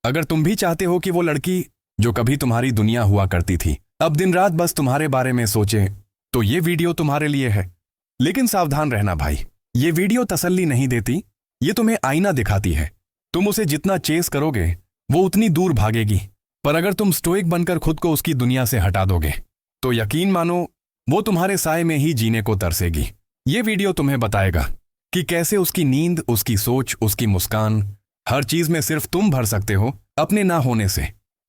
अगर तुम भी चाहते हो कि वो लड़की जो कभी तुम्हारी दुनिया हुआ करती थी अब दिन रात बस तुम्हारे बारे में सोचे, तो ये वीडियो तुम्हारे लिए है। लेकिन सावधान रहना भाई, ये वीडियो तसल्ली नहीं देती, ये तुम्हें आईना दिखाती है। तुम उसे जितना चेस करोगे वो उतनी दूर भागेगी, पर अगर तुम स्टोइक बनकर खुद को उसकी दुनिया से हटा दोगे तो यकीन मानो वो तुम्हारे साए में ही जीने को तरसेगी। ये वीडियो तुम्हें बताएगा कि कैसे उसकी नींद, उसकी सोच, उसकी मुस्कान, हर चीज में सिर्फ तुम भर सकते हो अपने ना होने से।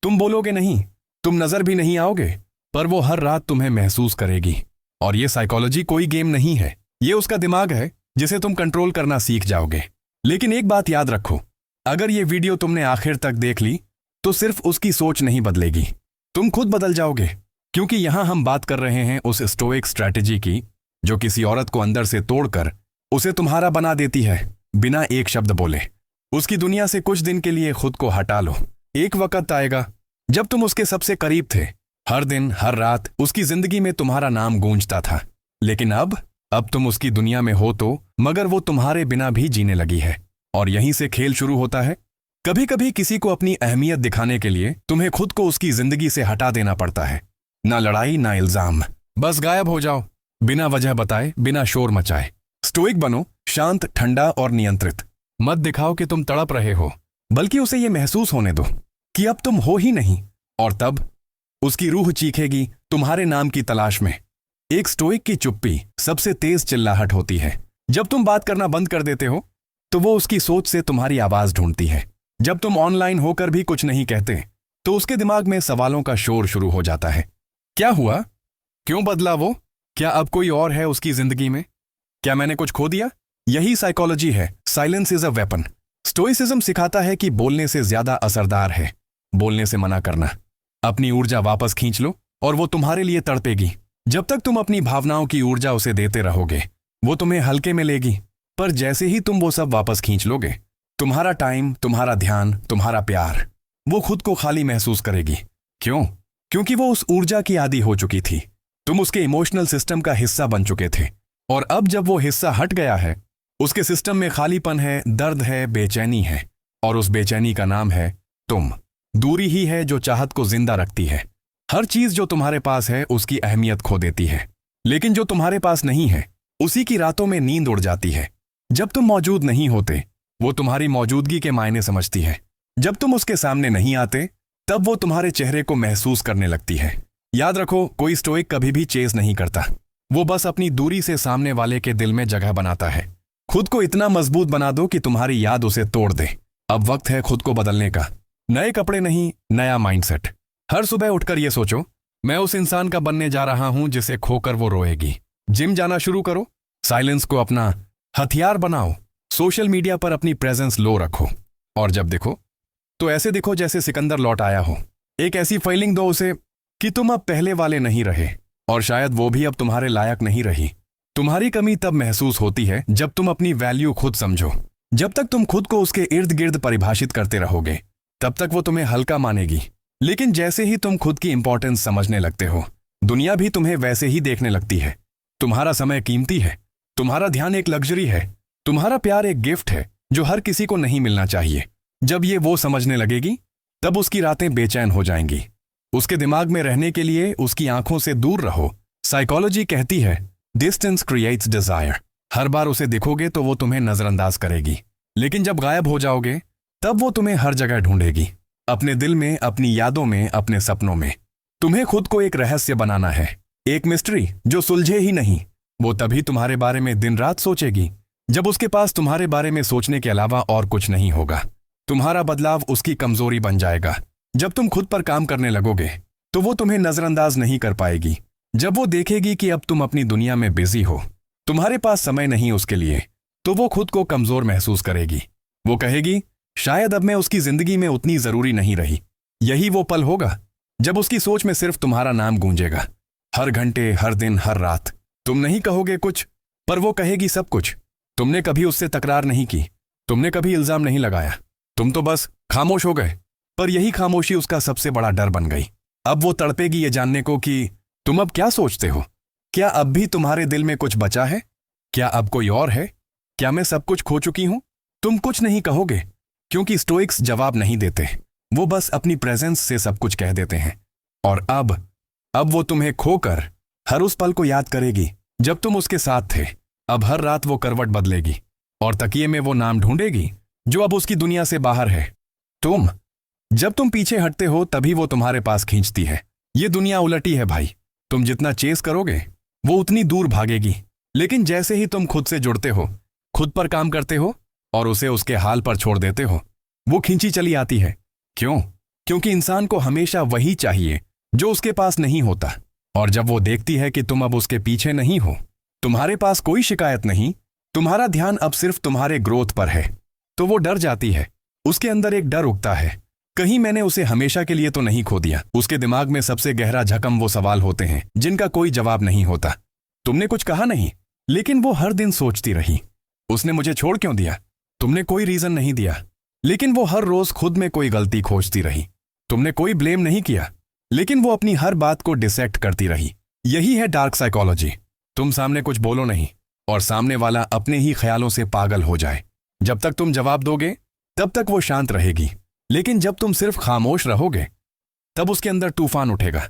तुम बोलोगे नहीं, तुम नजर भी नहीं आओगे, पर वो हर रात तुम्हें महसूस करेगी। और ये साइकोलॉजी कोई गेम नहीं है, ये उसका दिमाग है जिसे तुम कंट्रोल करना सीख जाओगे। लेकिन एक बात याद रखो, अगर ये वीडियो तुमने आखिर तक देख ली तो सिर्फ उसकी सोच नहीं बदलेगी, तुम खुद बदल जाओगे। क्योंकि यहां हम बात कर रहे हैं उस स्टोइक स्ट्रैटेजी की जो किसी औरत को अंदर से तोड़कर उसे तुम्हारा बना देती है बिना एक शब्द बोले। उसकी दुनिया से कुछ दिन के लिए खुद को हटा लो। एक वक्त आएगा जब तुम उसके सबसे करीब थे, हर दिन हर रात उसकी जिंदगी में तुम्हारा नाम गूंजता था। लेकिन अब तुम उसकी दुनिया में हो तो, मगर वो तुम्हारे बिना भी जीने लगी है। और यहीं से खेल शुरू होता है। कभी कभी किसी को अपनी अहमियत दिखाने के लिए तुम्हें खुद को उसकी जिंदगी से हटा देना पड़ता है। ना लड़ाई ना इल्जाम, बस गायब हो जाओ, बिना वजह बताए, बिना शोर मचाए। स्टोइक बनो, शांत, ठंडा और नियंत्रित। मत दिखाओ कि तुम तड़प रहे हो, बल्कि उसे ये महसूस होने दो कि अब तुम हो ही नहीं। और तब उसकी रूह चीखेगी तुम्हारे नाम की तलाश में। एक स्टोइक की चुप्पी सबसे तेज चिल्लाहट होती है। जब तुम बात करना बंद कर देते हो तो वो उसकी सोच से तुम्हारी आवाज ढूंढती है। जब तुम ऑनलाइन होकर भी कुछ नहीं कहते तो उसके दिमाग में सवालों का शोर शुरू हो जाता है। क्या हुआ? क्यों बदला वो? क्या अब कोई और है उसकी जिंदगी में? क्या मैंने कुछ खो दिया? यही साइकोलॉजी है। Silence is a weapon. Stoicism सिखाता है कि बोलने से ज्यादा असरदार है बोलने से मना करना। अपनी ऊर्जा वापस खींच लो और वो तुम्हारे लिए तड़पेगी। जब तक तुम अपनी भावनाओं की ऊर्जा उसे देते रहोगे वो तुम्हें हल्के में लेगी, पर जैसे ही तुम वो सब वापस खींच लोगे, तुम्हारा टाइम, तुम्हारा ध्यान, तुम्हारा प्यार, वो खुद को खाली महसूस करेगी। क्यों? क्योंकि वो उस ऊर्जा की आदी हो चुकी थी। तुम उसके इमोशनल सिस्टम का हिस्सा बन चुके थे, और अब जब वो हिस्सा हट गया है, उसके सिस्टम में खालीपन है, दर्द है, बेचैनी है, और उस बेचैनी का नाम है तुम। दूरी ही है जो चाहत को जिंदा रखती है। हर चीज जो तुम्हारे पास है उसकी अहमियत खो देती है, लेकिन जो तुम्हारे पास नहीं है उसी की रातों में नींद उड़ जाती है। जब तुम मौजूद नहीं होते वो तुम्हारी मौजूदगी के मायने समझती है। जब तुम उसके सामने नहीं आते तब वो तुम्हारे चेहरे को महसूस करने लगती है। याद रखो, कोई स्टोइक कभी भी चेस नहीं करता, वो बस अपनी दूरी से सामने वाले के दिल में जगह बनाता है। खुद को इतना मजबूत बना दो कि तुम्हारी याद उसे तोड़ दे। अब वक्त है खुद को बदलने का। नए कपड़े नहीं, नया माइंडसेट। हर सुबह उठकर ये सोचो, मैं उस इंसान का बनने जा रहा हूं जिसे खोकर वो रोएगी। जिम जाना शुरू करो, साइलेंस को अपना हथियार बनाओ, सोशल मीडिया पर अपनी प्रेजेंस लो रखो, और जब दिखो तो ऐसे दिखो जैसे सिकंदर लौट आया हो। एक ऐसी फीलिंग दो उसे कि तुम अब पहले वाले नहीं रहे, और शायद वो भी अब तुम्हारे लायक नहीं रही। तुम्हारी कमी तब महसूस होती है जब तुम अपनी वैल्यू खुद समझो। जब तक तुम खुद को उसके इर्द गिर्द परिभाषित करते रहोगे तब तक वो तुम्हें हल्का मानेगी। लेकिन जैसे ही तुम खुद की इंपॉर्टेंस समझने लगते हो, दुनिया भी तुम्हें वैसे ही देखने लगती है। तुम्हारा समय कीमती है, तुम्हारा ध्यान एक लग्जरी है, तुम्हारा प्यार एक गिफ्ट है जो हर किसी को नहीं मिलना चाहिए। जब ये वो समझने लगेगी तब उसकी रातें बेचैन हो जाएंगी। उसके दिमाग में रहने के लिए उसकी आंखों से दूर रहो। साइकोलॉजी कहती है डिस्टेंस क्रिएट्स डिजायर। हर बार उसे दिखोगे तो वो तुम्हें नजरअंदाज करेगी, लेकिन जब गायब हो जाओगे तब वो तुम्हें हर जगह ढूंढेगी। अपने दिल में, अपनी यादों में, अपने सपनों में। तुम्हें खुद को एक रहस्य बनाना है, एक मिस्ट्री जो सुलझे ही नहीं। वो तभी तुम्हारे बारे में दिन रात सोचेगी जब उसके पास तुम्हारे बारे में सोचने के अलावा और कुछ नहीं होगा। तुम्हारा बदलाव उसकी कमजोरी बन जाएगा। जब तुम खुद पर काम करने लगोगे तो वो तुम्हें नजरअंदाज नहीं कर पाएगी। जब वो देखेगी कि अब तुम अपनी दुनिया में बिजी हो, तुम्हारे पास समय नहीं उसके लिए, तो वो खुद को कमजोर महसूस करेगी। वो कहेगी शायद अब मैं उसकी जिंदगी में उतनी जरूरी नहीं रही। यही वो पल होगा जब उसकी सोच में सिर्फ तुम्हारा नाम गूंजेगा। हर घंटे, हर दिन, हर रात। तुम नहीं कहोगे कुछ, पर वो कहेगी सब कुछ। तुमने कभी उससे तकरार नहीं की, तुमने कभी इल्जाम नहीं लगाया, तुम तो बस खामोश हो गए। पर यही खामोशी उसका सबसे बड़ा डर बन गई। अब वो तड़पेगी ये जानने को कि तुम अब क्या सोचते हो। क्या अब भी तुम्हारे दिल में कुछ बचा है? क्या अब कोई और है? क्या मैं सब कुछ खो चुकी हूं? तुम कुछ नहीं कहोगे, क्योंकि स्टोइक्स जवाब नहीं देते। वो बस अपनी प्रेजेंस से सब कुछ कह देते हैं। और अब वो तुम्हें खोकर हर उस पल को याद करेगी जब तुम उसके साथ थे। अब हर रात वो करवट बदलेगी और तकिए में वो नाम ढूंढेगी जो अब उसकी दुनिया से बाहर है। जब तुम पीछे हटते हो तभी वो तुम्हारे पास खींचती है। ये दुनिया उलटी है भाई। तुम जितना चेस करोगे वो उतनी दूर भागेगी, लेकिन जैसे ही तुम खुद से जुड़ते हो, खुद पर काम करते हो और उसे उसके हाल पर छोड़ देते हो, वो खींची चली आती है। क्यों? क्योंकि इंसान को हमेशा वही चाहिए जो उसके पास नहीं होता। और जब वो देखती है कि तुम अब उसके पीछे नहीं हो, तुम्हारे पास कोई शिकायत नहीं, तुम्हारा ध्यान अब सिर्फ तुम्हारे ग्रोथ पर है, तो वो डर जाती है। उसके अंदर एक डर उगता है, कहीं मैंने उसे हमेशा के लिए तो नहीं खो दिया। उसके दिमाग में सबसे गहरा जख्म वो सवाल होते हैं जिनका कोई जवाब नहीं होता। तुमने कुछ कहा नहीं, लेकिन वो हर दिन सोचती रही, उसने मुझे छोड़ क्यों दिया? तुमने कोई रीजन नहीं दिया, लेकिन वो हर रोज खुद में कोई गलती खोजती रही। तुमने कोई ब्लेम नहीं किया, लेकिन वो अपनी हर बात को डिसेक्ट करती रही। यही है डार्क साइकोलॉजी। तुम सामने कुछ बोलो नहीं और सामने वाला अपने ही ख्यालों से पागल हो जाए। जब तक तुम जवाब दोगे तब तक वो शांत रहेगी, लेकिन जब तुम सिर्फ खामोश रहोगे तब उसके अंदर तूफान उठेगा।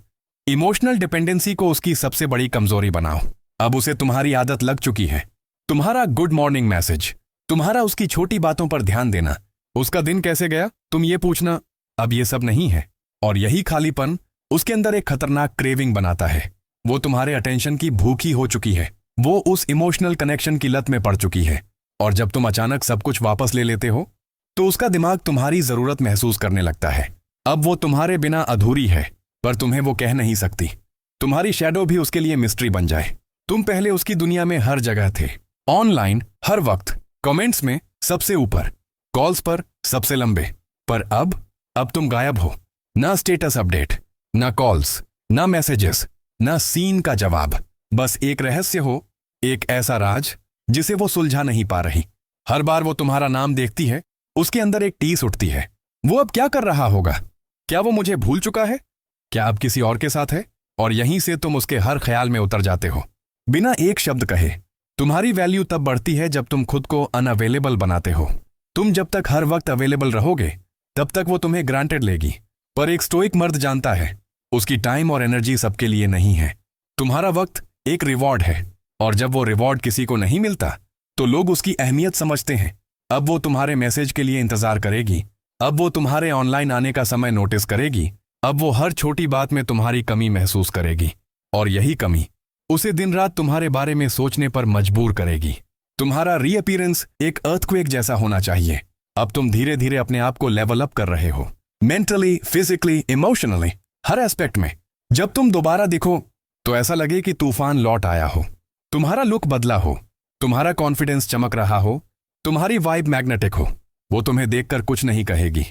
इमोशनल डिपेंडेंसी को उसकी सबसे बड़ी कमजोरी बनाओ। अब उसे तुम्हारी आदत लग चुकी है, तुम्हारा गुड मॉर्निंग मैसेज, तुम्हारा उसकी छोटी बातों पर ध्यान देना, उसका दिन कैसे गया तुम ये पूछना, अब ये सब नहीं है। और यही खालीपन उसके अंदर एक खतरनाक क्रेविंग बनाता है। वो तुम्हारे अटेंशन की भूखी हो चुकी है, वो उस इमोशनल कनेक्शन की लत में पड़ चुकी है। और जब तुम अचानक सब कुछ वापस ले लेते हो तो उसका दिमाग तुम्हारी जरूरत महसूस करने लगता है। अब वो तुम्हारे बिना अधूरी है, पर तुम्हें वो कह नहीं सकती। तुम्हारी शैडो भी उसके लिए मिस्ट्री बन जाए। तुम पहले उसकी दुनिया में हर जगह थे, ऑनलाइन हर वक्त, कमेंट्स में सबसे ऊपर, कॉल्स पर सबसे लंबे। पर अब तुम गायब हो। ना स्टेटस अपडेट, ना कॉल्स, ना मैसेजेस, ना सीन का जवाब। बस एक रहस्य हो, एक ऐसा राज जिसे वो सुलझा नहीं पा रही। हर बार वो तुम्हारा नाम देखती है, उसके अंदर एक टीस उठती है। वो अब क्या कर रहा होगा? क्या वो मुझे भूल चुका है? क्या अब किसी और के साथ है? और यहीं से तुम उसके हर ख्याल में उतर जाते हो, बिना एक शब्द कहे। तुम्हारी वैल्यू तब बढ़ती है जब तुम खुद को अनअवेलेबल बनाते हो। तुम जब तक हर वक्त अवेलेबल रहोगे तब तक वो तुम्हें ग्रांटेड लेगी। पर एक स्टोइक मर्द जानता है, उसकी टाइम और एनर्जी सबके लिए नहीं है। तुम्हारा वक्त एक रिवॉर्ड है, और जब वो रिवॉर्ड किसी को नहीं मिलता तो लोग उसकी अहमियत समझते हैं। अब वो तुम्हारे मैसेज के लिए इंतजार करेगी, अब वो तुम्हारे ऑनलाइन आने का समय नोटिस करेगी, अब वो हर छोटी बात में तुम्हारी कमी महसूस करेगी। और यही कमी उसे दिन रात तुम्हारे बारे में सोचने पर मजबूर करेगी। तुम्हारा रीअपीयरेंस एक अर्थक्वेक जैसा होना चाहिए। अब तुम धीरे धीरे अपने आप को लेवल अप कर रहे हो, मेंटली, फिजिकली, इमोशनली, हर एस्पेक्ट में। जब तुम दोबारा दिखो तो ऐसा लगे कि तूफान लौट आया हो। तुम्हारा लुक बदला हो, तुम्हारा कॉन्फिडेंस चमक रहा हो, तुम्हारी वाइब मैग्नेटिक हो। वो तुम्हें देखकर कुछ नहीं कहेगी,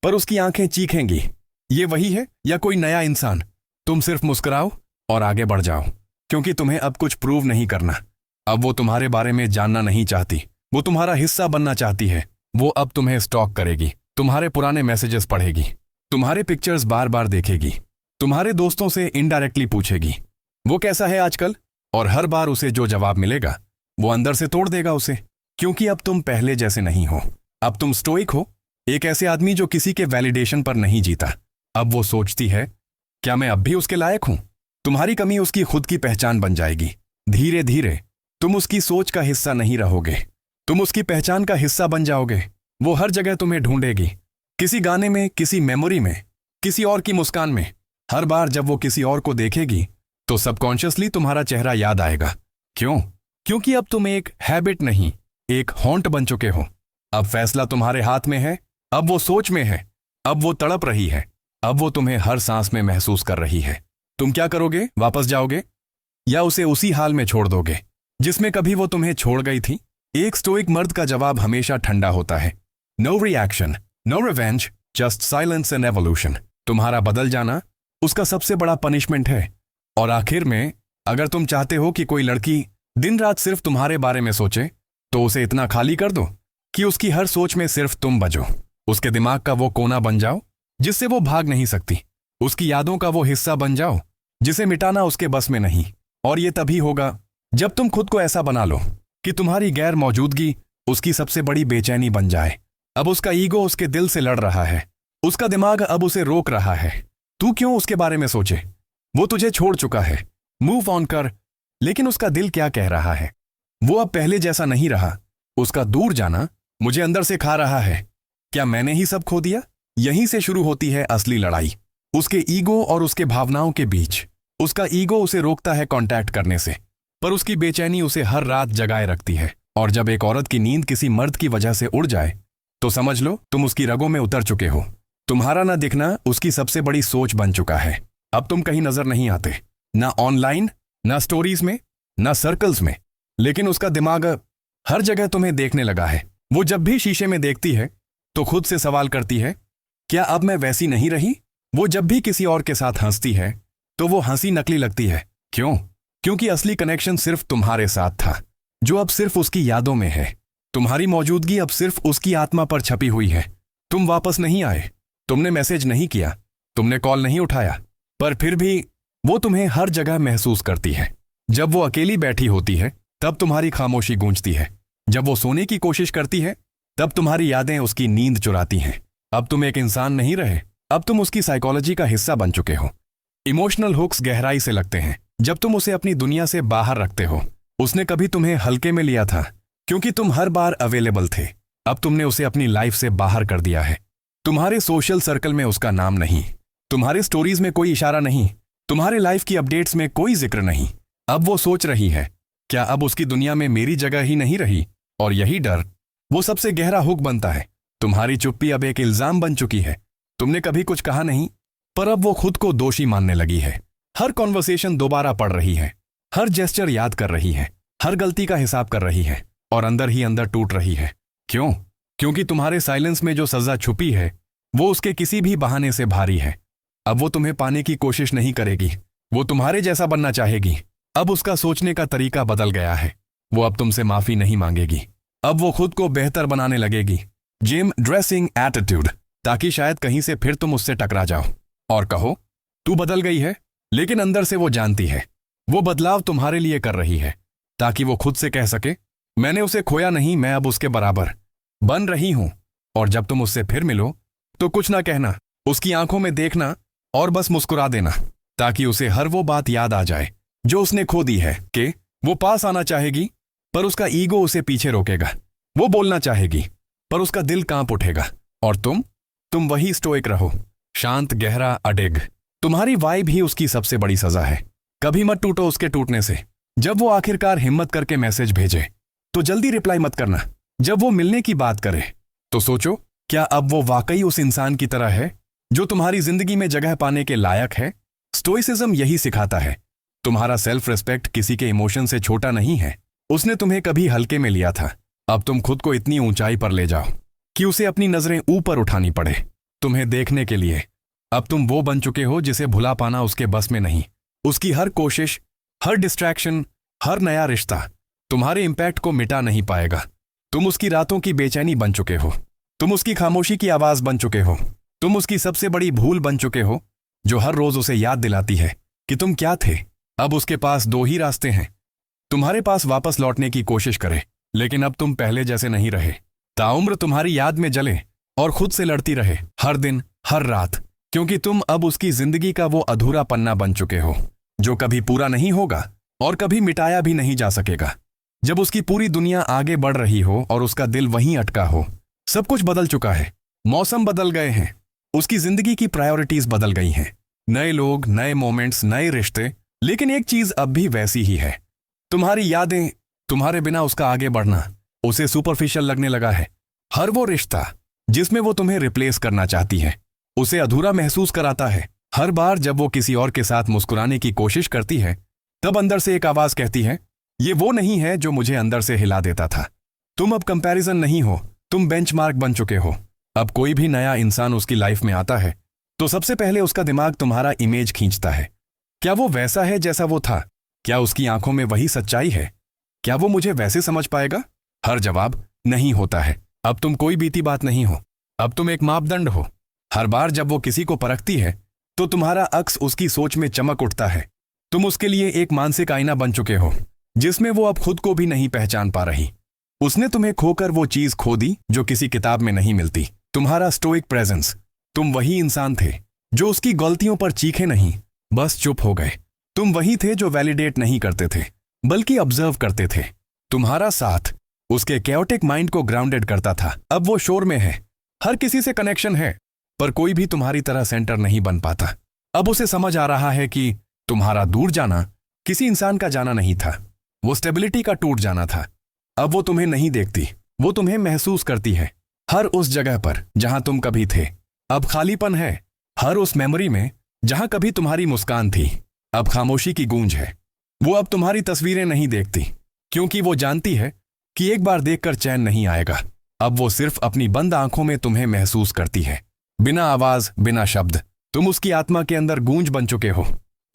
पर उसकी आंखें चीखेंगी, ये वही है या कोई नया इंसान? तुम सिर्फ मुस्कुराओ और आगे बढ़ जाओ, क्योंकि तुम्हें अब कुछ प्रूव नहीं करना। अब वो तुम्हारे बारे में जानना नहीं चाहती, वो तुम्हारा हिस्सा बनना चाहती है। वो अब तुम्हें स्टॉक करेगी, तुम्हारे पुराने मैसेजेस पढ़ेगी, तुम्हारे पिक्चर्स बार बार देखेगी, तुम्हारे दोस्तों से इनडायरेक्टली पूछेगी वो कैसा है आजकल। और हर बार उसे जो जवाब मिलेगा वो अंदर से तोड़ देगा उसे, क्योंकि अब तुम पहले जैसे नहीं हो। अब तुम स्टोइक हो, एक ऐसे आदमी जो किसी के वैलिडेशन पर नहीं जीता। अब वो सोचती है, क्या मैं अब भी उसके लायक हूं? तुम्हारी कमी उसकी खुद की पहचान बन जाएगी। धीरे धीरे तुम उसकी सोच का हिस्सा नहीं रहोगे, तुम उसकी पहचान का हिस्सा बन जाओगे। वो हर जगह तुम्हें ढूंढेगी, किसी गाने में, किसी मेमोरी में, किसी और की मुस्कान में। हर बार जब वो किसी और को देखेगी तो सबकॉन्शियसली तुम्हारा चेहरा याद आएगा। क्यों? क्योंकि अब तुम एक हैबिट नहीं, एक हॉन्ट बन चुके हो। अब फैसला तुम्हारे हाथ में है, अब वो सोच में है, अब वो तड़प रही है, अब वो तुम्हें हर सांस में महसूस कर रही है। तुम क्या करोगे? वापस जाओगे या उसे उसी हाल में छोड़ दोगे जिसमें कभी वो तुम्हें छोड़ गई थी? एक स्टोइक मर्द का जवाब हमेशा ठंडा होता है, no reaction, no revenge, just silence and evolution. तुम्हारा बदल जाना उसका सबसे बड़ा पनिशमेंट है। और आखिर में, अगर तुम चाहते हो कि कोई लड़की दिन रात सिर्फ तुम्हारे बारे में सोचे, तो उसे इतना खाली कर दो कि उसकी हर सोच में सिर्फ तुम बजो। उसके दिमाग का वो कोना बन जाओ जिससे वो भाग नहीं सकती। उसकी यादों का वो हिस्सा बन जाओ जिसे मिटाना उसके बस में नहीं। और ये तभी होगा जब तुम खुद को ऐसा बना लो कि तुम्हारी गैर मौजूदगी उसकी सबसे बड़ी बेचैनी बन जाए। अब उसका ईगो उसके दिल से लड़ रहा है, उसका दिमाग अब उसे रोक रहा है। तू क्यों उसके बारे में सोचे? वो तुझे छोड़ चुका है, मूव ऑन कर। लेकिन उसका दिल क्या कह रहा है? वो अब पहले जैसा नहीं रहा। उसका दूर जाना मुझे अंदर से खा रहा है। क्या मैंने ही सब खो दिया? यहीं से शुरू होती है असली लड़ाई, उसके ईगो और उसके भावनाओं के बीच। उसका ईगो उसे रोकता है कांटेक्ट करने से, पर उसकी बेचैनी उसे हर रात जगाए रखती है। और जब एक औरत की नींद किसी मर्द की वजह से उड़ जाए तो समझ लो तुम उसकी रगों में उतर चुके हो। तुम्हारा ना दिखना उसकी सबसे बड़ी सोच बन चुका है। अब तुम कहीं नजर नहीं आते, ना ऑनलाइन, ना स्टोरीज में, ना सर्कल्स में, लेकिन उसका दिमाग हर जगह तुम्हें देखने लगा है। वो जब भी शीशे में देखती है तो खुद से सवाल करती है, क्या अब मैं वैसी नहीं रही? वो जब भी किसी और के साथ हंसती है तो वो हंसी नकली लगती है। क्यों? क्योंकि असली कनेक्शन सिर्फ तुम्हारे साथ था, जो अब सिर्फ उसकी यादों में है। तुम्हारी मौजूदगी अब सिर्फ उसकी आत्मा पर छपी हुई है। तुम वापस नहीं आए, तुमने मैसेज नहीं किया, तुमने कॉल नहीं उठाया, पर फिर भी वो तुम्हें हर जगह महसूस करती है। जब वो अकेली बैठी होती है तब तुम्हारी खामोशी गूंजती है। जब वो सोने की कोशिश करती है तब तुम्हारी यादें उसकी नींद चुराती हैं। अब तुम एक इंसान नहीं रहे, अब तुम उसकी साइकोलॉजी का हिस्सा बन चुके हो। इमोशनल हुक्स गहराई से लगते हैं जब तुम उसे अपनी दुनिया से बाहर रखते हो। उसने कभी तुम्हें हल्के में लिया था क्योंकि तुम हर बार अवेलेबल थे। अब तुमने उसे अपनी लाइफ से बाहर कर दिया है। तुम्हारे सोशल सर्कल में उसका नाम नहीं, तुम्हारे स्टोरीज में कोई इशारा नहीं, तुम्हारे लाइफ की अपडेट्स में कोई जिक्र नहीं। अब वो सोच रही है, क्या अब उसकी दुनिया में मेरी जगह ही नहीं रही? और यही डर वो सबसे गहरा हुक बनता है। तुम्हारी चुप्पी अब एक इल्जाम बन चुकी है। तुमने कभी कुछ कहा नहीं, पर अब वो खुद को दोषी मानने लगी है। हर कॉन्वर्सेशन दोबारा पढ़ रही है, हर जेस्चर याद कर रही है, हर गलती का हिसाब कर रही है और अंदर ही अंदर टूट रही है। क्यों? क्योंकि तुम्हारे साइलेंस में जो सजा छुपी है वो उसके किसी भी बहाने से भारी है। अब वो तुम्हें पाने की कोशिश नहीं करेगी, वो तुम्हारे जैसा बनना चाहेगी। अब उसका सोचने का तरीका बदल गया है। वो अब तुमसे माफी नहीं मांगेगी, अब वो खुद को बेहतर बनाने लगेगी। जिम, ड्रेसिंग, एटीट्यूड, ताकि शायद कहीं से फिर तुम उससे टकरा जाओ और कहो तू बदल गई है। लेकिन अंदर से वो जानती है वो बदलाव तुम्हारे लिए कर रही है, ताकि वो खुद से कह सके, मैंने उसे खोया नहीं, मैं अब उसके बराबर बन रही हूं। और जब तुम उससे फिर मिलो तो कुछ ना कहना, उसकी आंखों में देखना और बस मुस्कुरा देना, ताकि उसे हर वो बात याद आ जाए जो उसने खो दी है। कि वो पास आना चाहेगी पर उसका ईगो उसे पीछे रोकेगा। वो बोलना चाहेगी पर उसका दिल कांप उठेगा। और तुम वही स्टोइक रहो, शांत, गहरा, अडिग। तुम्हारी वाइब ही उसकी सबसे बड़ी सजा है। कभी मत टूटो उसके टूटने से। जब वो आखिरकार हिम्मत करके मैसेज भेजे तो जल्दी रिप्लाई मत करना। जब वो मिलने की बात करे तो सोचो, क्या अब वो वाकई उस इंसान की तरह है जो तुम्हारी जिंदगी में जगह पाने के लायक है? स्टोइसिज्म यही सिखाता है, तुम्हारा सेल्फ रिस्पेक्ट किसी के इमोशन से छोटा नहीं है। उसने तुम्हें कभी हल्के में लिया था, अब तुम खुद को इतनी ऊंचाई पर ले जाओ कि उसे अपनी नजरें ऊपर उठानी पड़े तुम्हें देखने के लिए। अब तुम वो बन चुके हो जिसे भुला पाना उसके बस में नहीं। उसकी हर कोशिश, हर डिस्ट्रैक्शन, हर नया रिश्ता तुम्हारे इंपैक्ट को मिटा नहीं पाएगा। तुम उसकी रातों की बेचैनी बन चुके हो, तुम उसकी खामोशी की आवाज बन चुके हो, तुम उसकी सबसे बड़ी भूल बन चुके हो जो हर रोज उसे याद दिलाती है कि तुम क्या थे। अब उसके पास दो ही रास्ते हैं, तुम्हारे पास वापस लौटने की कोशिश करे, लेकिन अब तुम पहले जैसे नहीं रहे। ताउम्र तुम्हारी याद में जले और खुद से लड़ती रहे हर दिन, हर रात, क्योंकि तुम अब उसकी जिंदगी का वो अधूरा पन्ना बन चुके हो जो कभी पूरा नहीं होगा और कभी मिटाया भी नहीं जा सकेगा। जब उसकी पूरी दुनिया आगे बढ़ रही हो और उसका दिल वहीं अटका हो। सब कुछ बदल चुका है, मौसम बदल गए हैं, उसकी जिंदगी की प्रायोरिटीज बदल गई हैं, नए लोग, नए मोमेंट्स, नए रिश्ते, लेकिन एक चीज अब भी वैसी ही है, तुम्हारी यादें। तुम्हारे बिना उसका आगे बढ़ना उसे सुपरफिशियल लगने लगा है। हर वो रिश्ता जिसमें वो तुम्हें रिप्लेस करना चाहती है उसे अधूरा महसूस कराता है। हर बार जब वो किसी और के साथ मुस्कुराने की कोशिश करती है तब अंदर से एक आवाज कहती है, ये वो नहीं है जो मुझे अंदर से हिला देता था। तुम अब कंपैरिजन नहीं हो, तुम बेंचमार्क बन चुके हो। अब कोई भी नया इंसान उसकी लाइफ में आता है तो सबसे पहले उसका दिमाग तुम्हारा इमेज खींचता है। क्या वो वैसा है जैसा वो था? क्या उसकी आंखों में वही सच्चाई है? क्या वो मुझे वैसे समझ पाएगा? हर जवाब नहीं होता है। अब तुम कोई बीती बात नहीं हो, अब तुम एक मापदंड हो। हर बार जब वो किसी को परखती है तो तुम्हारा अक्स उसकी सोच में चमक उठता है। तुम उसके लिए एक मानसिक आईना बन चुके हो जिसमें वो अब खुद को भी नहीं पहचान पा रही। उसने तुम्हें खोकर वो चीज खो दी जो किसी किताब में नहीं मिलती, तुम्हारा स्टोइक प्रेजेंस, तुम वही इंसान थे जो उसकी गलतियों पर चीखे नहीं, बस चुप हो गए। तुम वही थे जो वैलिडेट नहीं करते थे, बल्कि ऑब्जर्व करते थे। तुम्हारा साथ उसके कैओटिक माइंड को ग्राउंडेड करता था। अब वो शोर में है, हर किसी से कनेक्शन है, पर कोई भी तुम्हारी तरह सेंटर नहीं बन पाता। अब उसे समझ आ रहा है कि तुम्हारा दूर जाना किसी इंसान का जाना नहीं था, वो स्टेबिलिटी का टूट जाना था। अब वो तुम्हें नहीं देखती, वो तुम्हें महसूस करती है। हर उस जगह पर जहां तुम कभी थे, अब खालीपन है। हर उस मेमोरी में जहां कभी तुम्हारी मुस्कान थी, अब खामोशी की गूंज है। वो अब तुम्हारी तस्वीरें नहीं देखती, क्योंकि वो जानती है कि एक बार देखकर चैन नहीं आएगा। अब वो सिर्फ अपनी बंद आंखों में तुम्हें महसूस करती है, बिना आवाज, बिना शब्द। तुम उसकी आत्मा के अंदर गूंज बन चुके हो।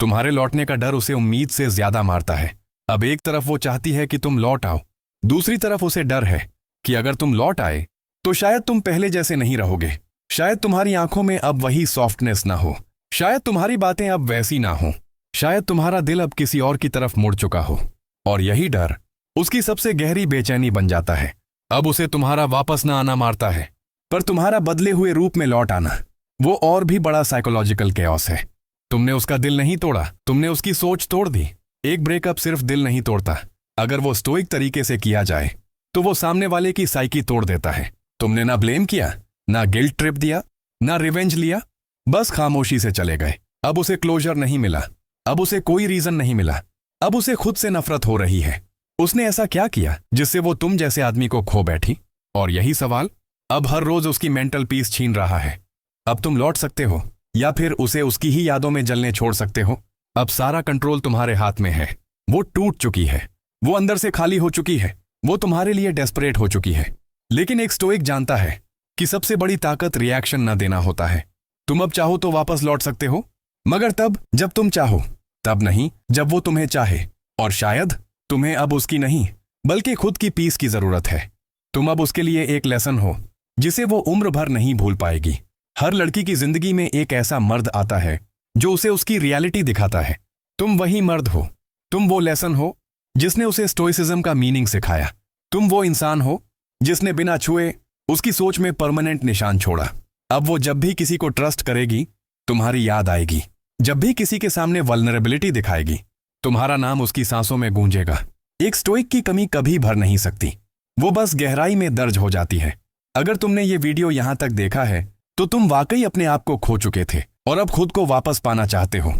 तुम्हारे लौटने का डर उसे उम्मीद से ज्यादा मारता है। अब एक तरफ वो चाहती है कि तुम लौट आओ, दूसरी तरफ उसे डर है कि अगर तुम लौट आए तो शायद तुम पहले जैसे नहीं रहोगे। शायद तुम्हारी आंखों में अब वही सॉफ्टनेस ना हो, शायद तुम्हारी बातें अब वैसी ना हो, शायद तुम्हारा दिल अब किसी और की तरफ मुड़ चुका हो। और यही डर उसकी सबसे गहरी बेचैनी बन जाता है। अब उसे तुम्हारा वापस ना आना मारता है, पर तुम्हारा बदले हुए रूप में लौट आना, वो और भी बड़ा साइकोलॉजिकल कैओस है। तुमने उसका दिल नहीं तोड़ा, तुमने उसकी सोच तोड़ दी। एक ब्रेकअप सिर्फ दिल नहीं तोड़ता, अगर वो स्टोइक तरीके से किया जाए तो वो सामने वाले की साइकी तोड़ देता है। तुमने ना ब्लेम किया, ना गिल्ट ट्रिप दिया, ना रिवेंज लिया, बस खामोशी से चले गए। अब उसे क्लोजर नहीं मिला, अब उसे कोई रीजन नहीं मिला, अब उसे खुद से नफरत हो रही है। उसने ऐसा क्या किया जिससे वो तुम जैसे आदमी को खो बैठी? और यही सवाल अब हर रोज उसकी मेंटल पीस छीन रहा है। अब तुम लौट सकते हो, या फिर उसे उसकी ही यादों में जलने छोड़ सकते हो। अब सारा कंट्रोल तुम्हारे हाथ में है। वो टूट चुकी है, वो अंदर से खाली हो चुकी है, वो तुम्हारे लिए डेस्परेट हो चुकी है। लेकिन एक स्टोइक जानता है कि सबसे बड़ी ताकत रिएक्शन न देना होता है। तुम अब चाहो तो वापस लौट सकते हो, मगर तब जब तुम चाहो, तब नहीं जब वो तुम्हें चाहे। और शायद तुम्हें अब उसकी नहीं, बल्कि खुद की पीस की जरूरत है। तुम अब उसके लिए एक लेसन हो जिसे वो उम्र भर नहीं भूल पाएगी। हर लड़की की जिंदगी में एक ऐसा मर्द आता है जो उसे उसकी रियलिटी दिखाता है। तुम वही मर्द हो, तुम वो लेसन हो जिसने उसे स्टोइसिज्म का मीनिंग सिखाया। तुम वो इंसान हो जिसने बिना छुए उसकी सोच में परमानेंट निशान छोड़ा। अब वो जब भी किसी को ट्रस्ट करेगी, तुम्हारी याद आएगी। जब भी किसी के सामने वल्नरेबिलिटी दिखाएगी, तुम्हारा नाम उसकी सांसों में गूंजेगा। एक स्टोइक की कमी कभी भर नहीं सकती, वो बस गहराई में दर्ज हो जाती है। अगर तुमने ये वीडियो यहां तक देखा है तो तुम वाकई अपने आप को खो चुके थे और अब खुद को वापस पाना चाहते हो।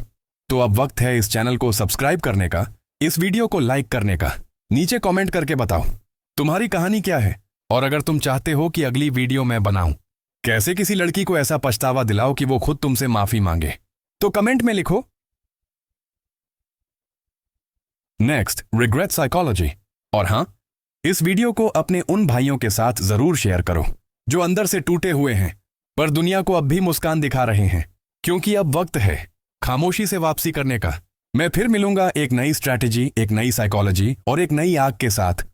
तो अब वक्त है इस चैनल को सब्सक्राइब करने का, इस वीडियो को लाइक करने का। नीचे कमेंट करके बताओ तुम्हारी कहानी क्या है, और अगर तुम चाहते हो कि अगली वीडियो मैं बनाऊं कैसे किसी लड़की को ऐसा पछतावा दिलाओ कि वो खुद तुमसे माफी मांगे, तो कमेंट में लिखो। Next, regret psychology. और हां, इस वीडियो को अपने उन भाइयों के साथ जरूर शेयर करो जो अंदर से टूटे हुए हैं पर दुनिया को अब भी मुस्कान दिखा रहे हैं, क्योंकि अब वक्त है खामोशी से वापसी करने का। मैं फिर मिलूंगा एक नई स्ट्रैटेजी, एक नई साइकोलॉजी और एक नई आग के साथ।